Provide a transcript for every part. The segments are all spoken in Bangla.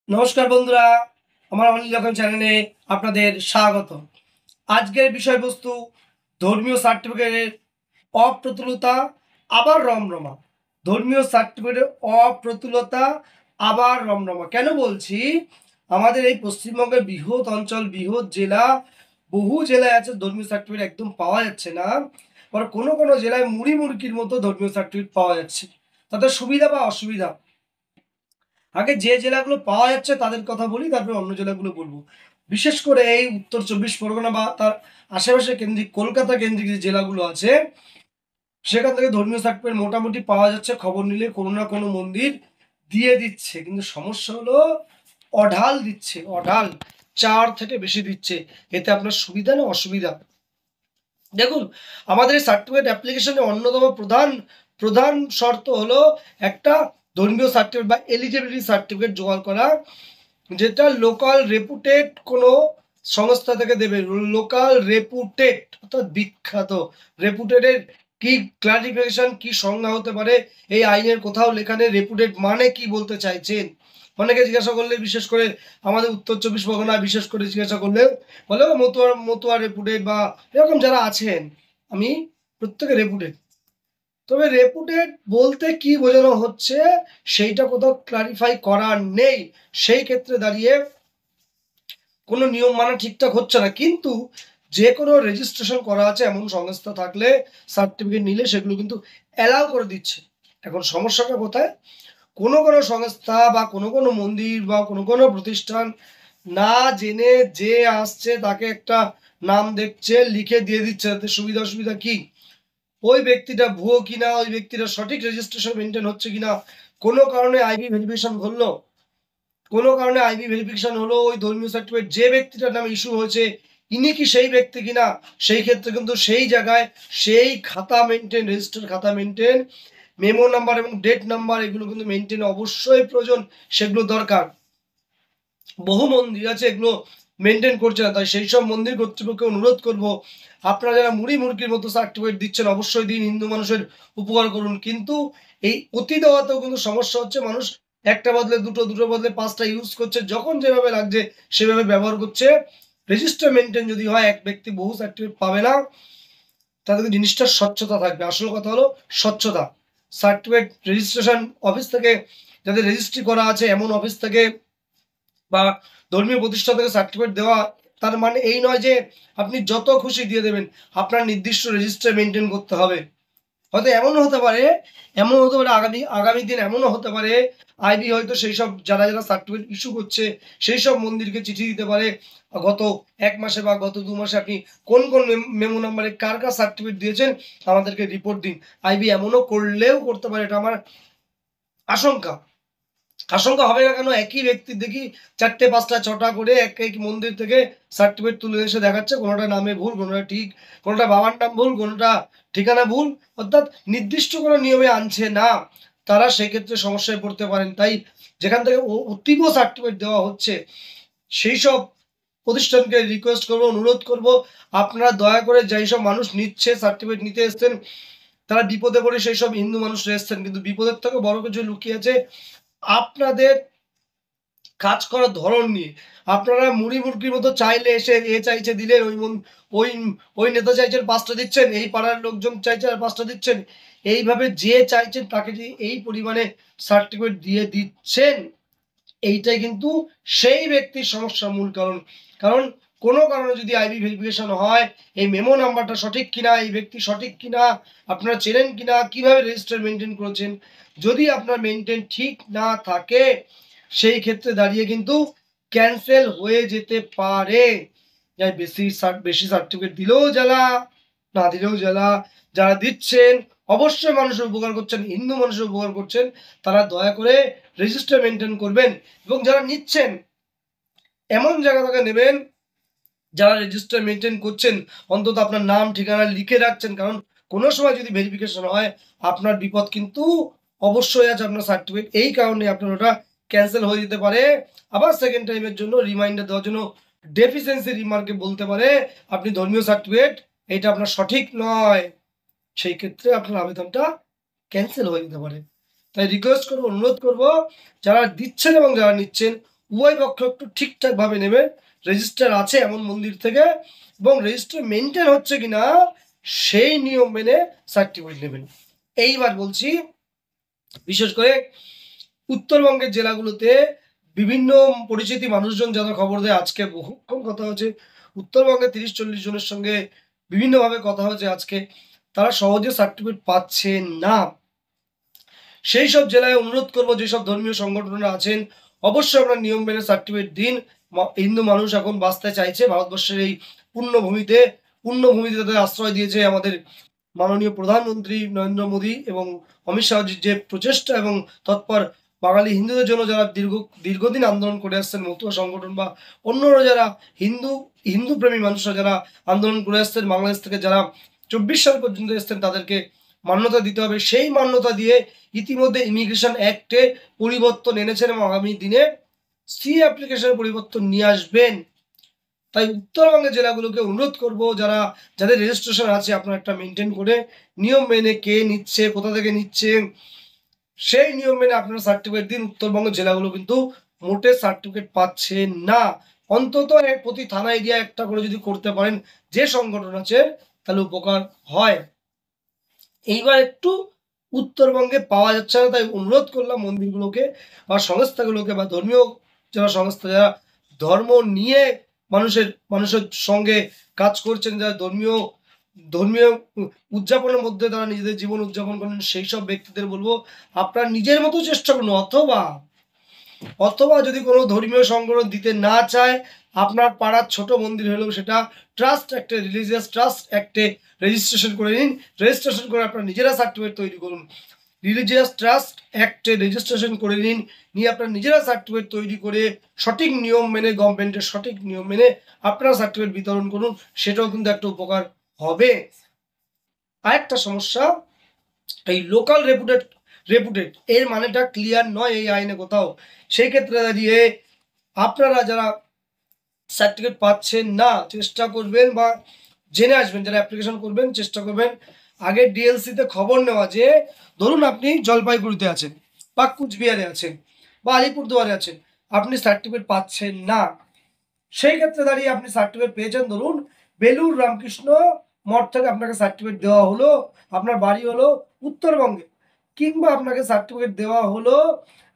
নমস্কার বন্ধুরা, আমার অনিল লক্ষণ চ্যানেলে আপনাদের স্বাগত। আজকের বিষয়বস্তু ধর্মীয় সার্টিফিকেটের অপ্রতুলতা আবার রমরমা। ধর্মীয় সার্টিফিকেটের অপ্রতুলতা আবার রমরমা কেন বলছি? আমাদের এই পশ্চিমবঙ্গের বৃহৎ অঞ্চল, বৃহৎ জেলা, বহু জেলায় আছে ধর্মীয় সার্টিফিকেট একদম পাওয়া যাচ্ছে না। আবার কোনো কোনো জেলায় মুড়ি মুড়কির মতো ধর্মীয় সার্টিফিকেট পাওয়া যাচ্ছে। তাতে সুবিধা বা অসুবিধা, আগে যে জেলাগুলো পাওয়া যাচ্ছে তাদের কথা বলি, তারপরে অন্য জেলাগুলো বলবো। বিশেষ করে এই উত্তর চব্বিশ পরগনা বা তার আশেপাশে কেন্দ্রিক কলকাতা কেন্দ্রিক যে জেলাগুলো আছে, সেখান থেকে ধর্মীয় সার্টিফিকেট মোটামুটি পাওয়া যাচ্ছে। খবর নিলে কোনো না কোনো মন্দির দিয়ে দিচ্ছে, কিন্তু সমস্যা হলো অঢাল দিচ্ছে, অঢাল 4 থেকে বেশি দিচ্ছে। এতে আপনার সুবিধা না অসুবিধা? দেখুন, আমাদের এই সার্টিফিকেট অ্যাপ্লিকেশনের অন্যতম প্রধান প্রধান শর্ত হলো একটা ধর্মীয় সার্টিফিকেট বা এলিজিবিলিটি সার্টিফিকেট জোগাড় করা, যেটা লোকাল রেপুটেড কোনো সংস্থা থেকে দেবে। লোকাল রেপুটেড অর্থাৎ বিখ্যাত। রেপুটেডের কি ক্লারিফিকেশন, কি সংজ্ঞা হতে পারে এই আইনের কোথাও লেখা নেই রেপুটেড মানে কি বলতে চাইছেন। অনেকে জিজ্ঞাসা করলে, বিশেষ করে আমাদের উত্তর চব্বিশ পরগনা বিশেষ করে জিজ্ঞাসা করলে বলে মতুয়া মতুয়া রেপুটেড বা এরকম যারা আছেন, আমি প্রত্যেকে রেপুটেড। তবে রেপুটেড বলতে কি বোঝানো হচ্ছে সেইটা কোথাও ক্লারিফাই করা নেই। সেই ক্ষেত্রে দাঁড়িয়ে কোনো নিয়ম মানা ঠিকঠাক হচ্ছে না। কিন্তু যে কোনো রেজিস্ট্রেশন করা আছে এমন সংস্থা থাকলে, সার্টিফিকেট নিলে সেগুলো কিন্তু অ্যালাউ করে দিচ্ছে। এখন সমস্যাটা কোথায়? কোনো কোনো সংস্থা বা কোনো কোনো মন্দির বা কোনো কোনো প্রতিষ্ঠান না জেনে যে আসছে তাকে একটা নাম দেখছে, লিখে দিয়ে দিচ্ছে। তাতে সুবিধা অসুবিধা কি? ওই ব্যক্তিটা ভুয়ো কিনা, ওই ব্যক্তিটা সঠিক রেজিস্ট্রেশন মেনটেন হচ্ছে কিনা, কোনো কারণে আইবি ভেরিফিকেশন হলো, কোনো কারণে আইবি ভেরিফিকেশন হলো, ওই ধর্মীয় সার্টিফিকেট যে ব্যক্তিটার নামে ইস্যু হয়েছে ইনি কি সেই ব্যক্তি কিনা, সেই ক্ষেত্রে কিন্তু সেই জায়গায় সেই খাতা মেনটেন, রেজিস্টার খাতা মেনটেন, মেমো নাম্বার এবং ডেট নাম্বার এগুলো কিন্তু মেনটেন অবশ্যই প্রয়োজন, সেগুলো দরকার। বহু মন্দির আছে এগুলো মেনটেন করছে না। তাই সেই সব মন্দির কর্তৃপক্ষকে অনুরোধ করব, আপনারা যারা মুড়ি মুড়কির মতো সার্টিফিকেট দিচ্ছেন অবশ্যই দিন, হিন্দু মানুষের উপকার করুন। কিন্তু এই অতি দেওয়াতেও কিন্তু সমস্যা হচ্ছে। মানুষ একটা বদলে দুটো, দুটো বদলে পাঁচটা ইউজ করছে, যখন যেভাবে লাগছে সেভাবে ব্যবহার করছে। রেজিস্টার মেনটেন যদি হয়, এক ব্যক্তি বহু সার্টিফিকেট পাবে না। তাদের জিনিসটার স্বচ্ছতা থাকবে। আসল কথা হলো স্বচ্ছতা। সার্টিফিকেট রেজিস্ট্রেশন অফিস থেকে, যাদের রেজিস্ট্রি করা আছে এমন অফিস থেকে বা ধর্মীয় প্রতিষ্ঠান থেকে সার্টিফিকেট দেওয়া, তার মানে এই নয় যে আপনি যত খুশি দিয়ে দেবেন। আপনার নির্দিষ্ট রেজিস্টার মেনটেন করতে হবে। হয়তো এমনও হতে পারে, আগামী আগামী দিন এমনও হতে পারে আইবি হয়তো সেই সব যারা যারা সার্টিফিকেট ইস্যু করছে সেই সব মন্দিরকে চিঠি দিতে পারে, গত 1 মাসে বা গত 2 মাসে আপনি কোন কোন মেমো নাম্বারে কার কার সার্টিফিকেট দিয়েছেন আমাদেরকে রিপোর্ট দিন। আইবি এমনও করলেও করতে পারে, এটা আমার আশঙ্কা। আশঙ্কা হবে না কেন? একই ব্যক্তির দেখি 4টে 5টা 6টা করে এক এক মন্দির থেকে সার্টিফিকেট তুলে এসে দেখাচ্ছে, কোনোটা নামে ভুল, কোনোটা ঠিক, কোনোটা বাবার নাম ভুল, কোনোটা ঠিকানা ভুল, অর্থাৎ নির্দিষ্ট কোনো নিয়মে আনছে না। তারা সেক্ষেত্রে সমস্যায় পড়তে পারেন। তাই যেখান থেকে অতীব সার্টিফিকেট দেওয়া হচ্ছে সেই সব প্রতিষ্ঠানকে রিকোয়েস্ট করব, অনুরোধ করব, আপনারা দয়া করে যেই সব মানুষ নিচ্ছে সার্টিফিকেট নিতে এসছেন, তারা বিপদে পড়ে সেই সব হিন্দু মানুষরা এসছেন, কিন্তু বিপদের থেকে বড় কিছু লুকিয়ে আছে আপনাদের কাজ করার ধরন নিয়ে। আপনারা মুড়ি মুড়কির মতো চাইলে এসে এ চাইছে দিলেন, ওই ওই নেতা চাইছেন 5টা দিচ্ছেন, এই পাড়ার লোকজন চাইছে আর 5টা দিচ্ছেন। এইভাবে যে চাইছেন তাকে যে এই পরিমাণে সার্টিফিকেট দিয়ে দিচ্ছেন, এইটাই কিন্তু সেই ব্যক্তির সমস্যার মূল কারণ। কারণ কোনো কারণে যদি আইবি ভেরিফিকেশন হয়, এই মেমো নাম্বারটা সঠিক কিনা, এই ব্যক্তি সঠিক কিনা, আপনারা চেনেন কিনা, কিভাবে রেজিস্টার মেনটেন করেছেন, যদি আপনার মেনটেন ঠিক না থাকে সেই ক্ষেত্রে দাঁড়িয়ে কিন্তু ক্যান্সেল হয়ে যেতে পারে। যাই বেশি সার্টিফিকেট দিলেও জ্বালা, না দিলেও জ্বালা। যারা দিচ্ছেন অবশ্যই মানুষের উপকার করছেন, হিন্দু মানুষের উপকার করছেন, তারা দয়া করে রেজিস্টার মেনটেন করবেন। এবং যারা নিচ্ছেন এমন জায়গা থেকে নেবেন যারা রেজিস্টার মেনটেন করছেন, অন্তত আপনার নাম ঠিকানা লিখে রাখছেন। কারণ কোনো সময় যদি ভেরিফিকেশন হয় আপনার বিপদ কিন্তু অবশ্যই আছে। আপনার সার্টিফিকেট এই কারণে আপনার ওটা ক্যান্সেল হয়ে যেতে পারে। আবার সেকেন্ড টাইমের জন্য রিমাইন্ডার দেওয়ার জন্য ডেফিসিয়েন্সি রিমার্কে বলতে পারে আপনি ধর্মীয় সার্টিফিকেট এটা আপনার সঠিক নয়, সেই ক্ষেত্রে আপনার আবেদনটা ক্যান্সেল হয়ে যেতে পারে। তাই রিকোয়েস্ট করবো, অনুরোধ করবো, যারা দিচ্ছেন এবং যারা নিচ্ছেন উভয় পক্ষ একটু ঠিকঠাকভাবে নেবেন, রেজিস্টার আছে এমন মন্দির থেকে, এবং রেজিস্টার মেনটেন হচ্ছে কিনা সেই নিয়ম মেনে সার্টিফিকেট নেবেন। এইবার বলছি, বিশেষ করে উত্তরবঙ্গের জেলাগুলোতে বিভিন্ন পরিচিতি মানুষজন যারা খবর দেয়, আজকে বহুক্ষণ কথা হচ্ছে উত্তরবঙ্গে 30-40 জনের সঙ্গে বিভিন্নভাবে কথা হচ্ছে আজকে, তারা সহজে সার্টিফিকেট পাচ্ছেন না। সেই সব জেলায় অনুরোধ করবো, যেসব ধর্মীয় সংগঠনরা আছেন অবশ্যই আপনার নিয়ম মেনে সার্টিফিকেট দিন। হিন্দু মানুষ এখন বাঁচতে চাইছে ভারতবর্ষের এই পুণ্যভূমিতে। পুণ্যভূমিতে তাদের আশ্রয় দিয়েছে আমাদের মাননীয় প্রধানমন্ত্রী নরেন্দ্র মোদী এবং অমিত শাহজির যে প্রচেষ্টা এবং তৎপর বাঙালি হিন্দুদের জন্য যারা দীর্ঘদিন আন্দোলন করে আসছেন, মতুয়া সংগঠন বা অন্যরা যারা হিন্দু প্রেমী মানুষরা যারা আন্দোলন করে আসছেন, বাংলাদেশ থেকে যারা 24 সাল পর্যন্ত এসছেন, তাদেরকে মান্যতা দিতে হবে। সেই মান্যতা দিয়ে ইতিমধ্যে ইমিগ্রেশন অ্যাক্টে পরিবর্তন এনেছেন এবং আগামী দিনে সি অ্যাপ্লিকেশনের পরিবর্তন নিয়ে আসবেন। তাই উত্তরবঙ্গের জেলাগুলোকে অনুরোধ করব, যাদের রেজিস্ট্রেশন আছে আপনারা একটা মেনটেন করে নিয়ম মেনে কে নিচ্ছে, কোথা থেকে নিচ্ছে, সেই নিয়ম মেনে আপনারা সার্টিফিকেট দিন। উত্তরবঙ্গের জেলাগুলো কিন্তু মোটে সার্টিফিকেট পাচ্ছে না। অন্তত প্রতি থানা এরিয়া একটা করে যদি করতে পারেন যে সংগঠন আছে, তাহলে উপকার হয়। এইবার একটু উত্তরবঙ্গে পাওয়া যাচ্ছে না, তাই অনুরোধ করলাম মন্দিরগুলোকে বা সংস্থাগুলোকে বা ধর্মীয় যারা সংস্থা, যারা ধর্ম নিয়ে মানুষের সঙ্গে কাজ করছেন, যারা ধর্মীয় উদযাপনের মধ্যে তারা নিজেদের জীবন উদযাপন করেন, সেই সব ব্যক্তিদের বলবো আপনার নিজের মতো চেষ্টা করুন। অথবা যদি কোনো ধর্মীয় সংগঠন দিতে না চায়, আপনার পাড়ার ছোট মন্দির হলেও সেটা ট্রাস্ট অ্যাক্টে, রিলিজিয়াস ট্রাস্ট অ্যাক্টে রেজিস্ট্রেশন করে নিন। রেজিস্ট্রেশন করে আপনার নিজেরা সার্টিফিকেট তৈরি করুন। রিলিজিয়াস ট্রাস্ট অ্যাক্টে রেজিস্ট্রেশন করে নিয়ে আপনার নিজেরা সার্টিফিকেট তৈরি করে সঠিক নিয়ম মেনে, গভর্নমেন্টের সঠিক নিয়ম মেনে আপনারা সার্টিফিকেট বিতরণ করুন। সেটাও কিন্তু একটা উপকার হবে। আরেকটা সমস্যা, এই লোকাল রেপুটেড এর মানেটা ক্লিয়ার নয় এই আইনে কোথাও। সেই ক্ষেত্রে দাঁড়িয়ে আপনারা যারা সার্টিফিকেট পাচ্ছেন না, চেষ্টা করবেন বা জেনে আসবেন, যারা অ্যাপ্লিকেশন করবেন চেষ্টা করবেন আগে ডিএলসিতে খবর নেওয়া, যে ধরুন আপনি জলপাইগুড়িতে আছেন বা কুচবিহারে আছেন বা আলিপুরদুয়ারে আছেন, আপনি সার্টিফিকেট পাচ্ছেন না। সেই ক্ষেত্রে দাঁড়িয়ে আপনি সার্টিফিকেট পেয়েছেন, ধরুন বেলুর রামকৃষ্ণ মঠ থেকে আপনাকে সার্টিফিকেট দেওয়া হলো, আপনার বাড়ি হলো উত্তরবঙ্গে, কিংবা আপনাকে সার্টিফিকেট দেওয়া হলো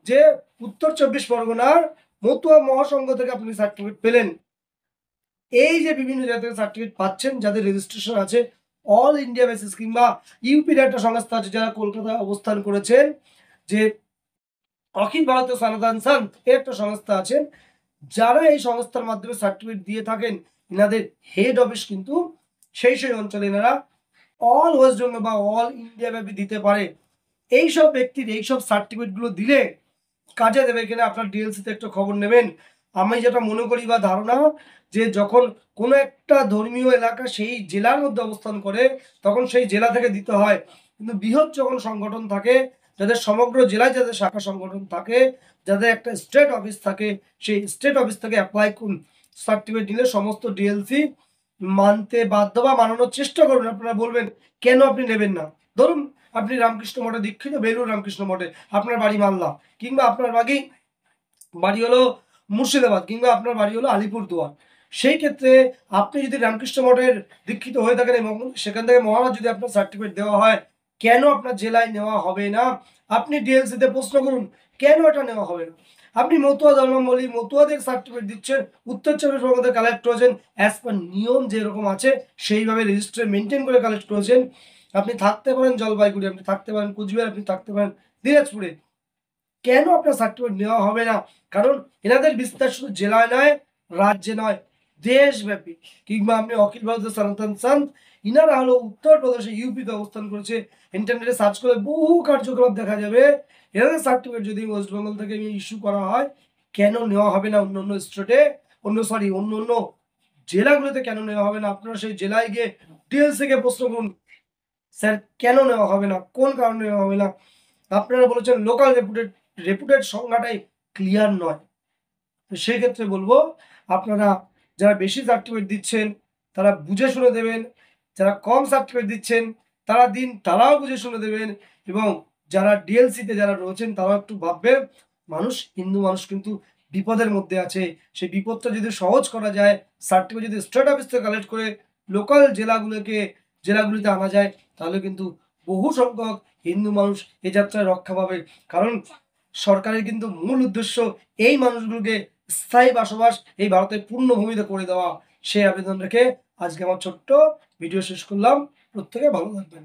যে উত্তর 24 পরগনার মতুয়া মহাসংঘ থেকে আপনি সার্টিফিকেট পেলেন। এই যে বিভিন্ন জায়গা থেকে সার্টিফিকেট পাচ্ছেন, যাদের রেজিস্ট্রেশন আছে অল ইন্ডিয়া বেসিস, কিংবা ইউপির একটা সংস্থা আছে যারা কলকাতায় অবস্থান করেছেন, যে অখিল ভারতীয় সনাতন সংঘ এর একটা সংস্থা আছেন, যারা এই সংস্থার মাধ্যমে সার্টিফিকেট দিয়ে থাকেন, এনাদের হেড অফিস কিন্তু সেই অঞ্চলে এনারা অল ওয়েস্ট বেঙ্গল বা অল ইন্ডিয়া ব্যাপী দিতে পারে। এইসব ব্যক্তির এইসব সার্টিফিকেটগুলো দিলে কাজে দেবে কিনা আপনার ডিএলসিতে একটু খবর নেবেন। আমি যেটা মনে করি বা ধারণা, যে যখন কোনো একটা ধর্মীয় এলাকা সেই জেলার মধ্যে অবস্থান করে, তখন সেই জেলা থেকে দিতে হয়। কিন্তু বৃহৎ যখন সংগঠন থাকে, যাদের সমগ্র জেলায় যাদের শাখা সংগঠন থাকে, যাদের একটা স্টেট অফিস থাকে, সেই স্টেট অফিস থেকে অ্যাপ্লাই করুন সার্টিফিকেট দিলে সমস্ত ডিএলসি মানতে বাধ্য বা মানানোর চেষ্টা করুন। আপনারা বলবেন কেন আপনি নেবেন না। ধরুন আপনি রামকৃষ্ণ মঠে দীক্ষিত, বেলুর রামকৃষ্ণ মঠে, আপনার বাড়ি মালদা, কিংবা আপনার বাড়ি হলো মুর্শিদাবাদ, কিংবা আপনার বাড়ি হলো আলিপুরদুয়ার। সেই ক্ষেত্রে আপনি যদি রামকৃষ্ণ মঠের দীক্ষিত হয়ে থাকেন এবং সেখান থেকে মহারাজ যদি আপনার সার্টিফিকেট দেওয়া হয়, কেন আপনার জেলায় নেওয়া হবে না? আপনি ডিএলসিতে প্রশ্ন করুন কেন এটা নেওয়া হবে না। আপনি মতুয়া ধর্মাবলী, মতুয়াদের সার্টিফিকেট দিচ্ছেন, উত্তর 24 পরগনাতে কালেক্ট করেছেন, অ্যাজ পার নিয়ম যেরকম আছে সেইভাবে রেজিস্টার মেনটেন করে কালেক্ট করেছেন। আপনি থাকতে পারেন জলপাইগুড়ি, আপনি থাকতে পারেন কুচবিহার, আপনি থাকতে পারেন দিনাজপুরে, কেন আপনার সার্টিফিকেট নেওয়া হবে না? কারণ এনাদের বিস্তার শুধু জেলায় নয়, রাজ্যে নয়, দেশব্যাপী। কিংবা আপনি অখিল ভারতীয় সনাতন সংঘ, ইনারা হলো উত্তরপ্রদেশে, ইউপিতে অবস্থান করেছে। ইন্টারনেটে সার্চ করে বহু কার্যকলাপ দেখা যাবে। এনাদের সার্টিফিকেট যদি ওয়েস্ট বেঙ্গল থেকে ইস্যু করা হয়, কেন নেওয়া হবে না অন্য স্টেটে, অন্য জেলাগুলোতে কেন নেওয়া হবে না? আপনারা সেই জেলায় গিয়ে ডিএলসিকে প্রশ্ন করুন, স্যার কেন নেওয়া হবে না, কোন কারণে নেওয়া হবে না? আপনারা বলেছেন লোকাল রেপুটেড সংজ্ঞাটাই ক্লিয়ার নয়। তো সেক্ষেত্রে বলবো আপনারা যারা বেশি সার্টিফিকেট দিচ্ছেন তারা বুঝে শুনে দেবেন, যারা কম সার্টিফিকেট দিচ্ছেন তারাও বুঝে শুনে দেবেন, এবং যারা ডিএলসিতে যারা রয়েছেন তারাও একটু ভাববেন। হিন্দু মানুষ কিন্তু বিপদের মধ্যে আছে, সেই বিপদটা যদি সহজ করা যায়, সার্টিফিকেট যদি স্টেট অফিস থেকে কালেক্ট করে লোকাল জেলাগুলিতে আনা যায়, তাহলে কিন্তু বহু সংখ্যক হিন্দু মানুষ এ যাত্রায় রক্ষা পাবে। কারণ সরকারের কিন্তু মূল উদ্দেশ্য এই মানুষগুলোকে স্থায়ী বসবাস এই ভারতের পূর্ণভূমিতে করে দেওয়া। সেই আবেদন রেখে আজকে আমার ছোট্ট ভিডিও শেষ করলাম। প্রত্যেকে ভালো থাকবেন।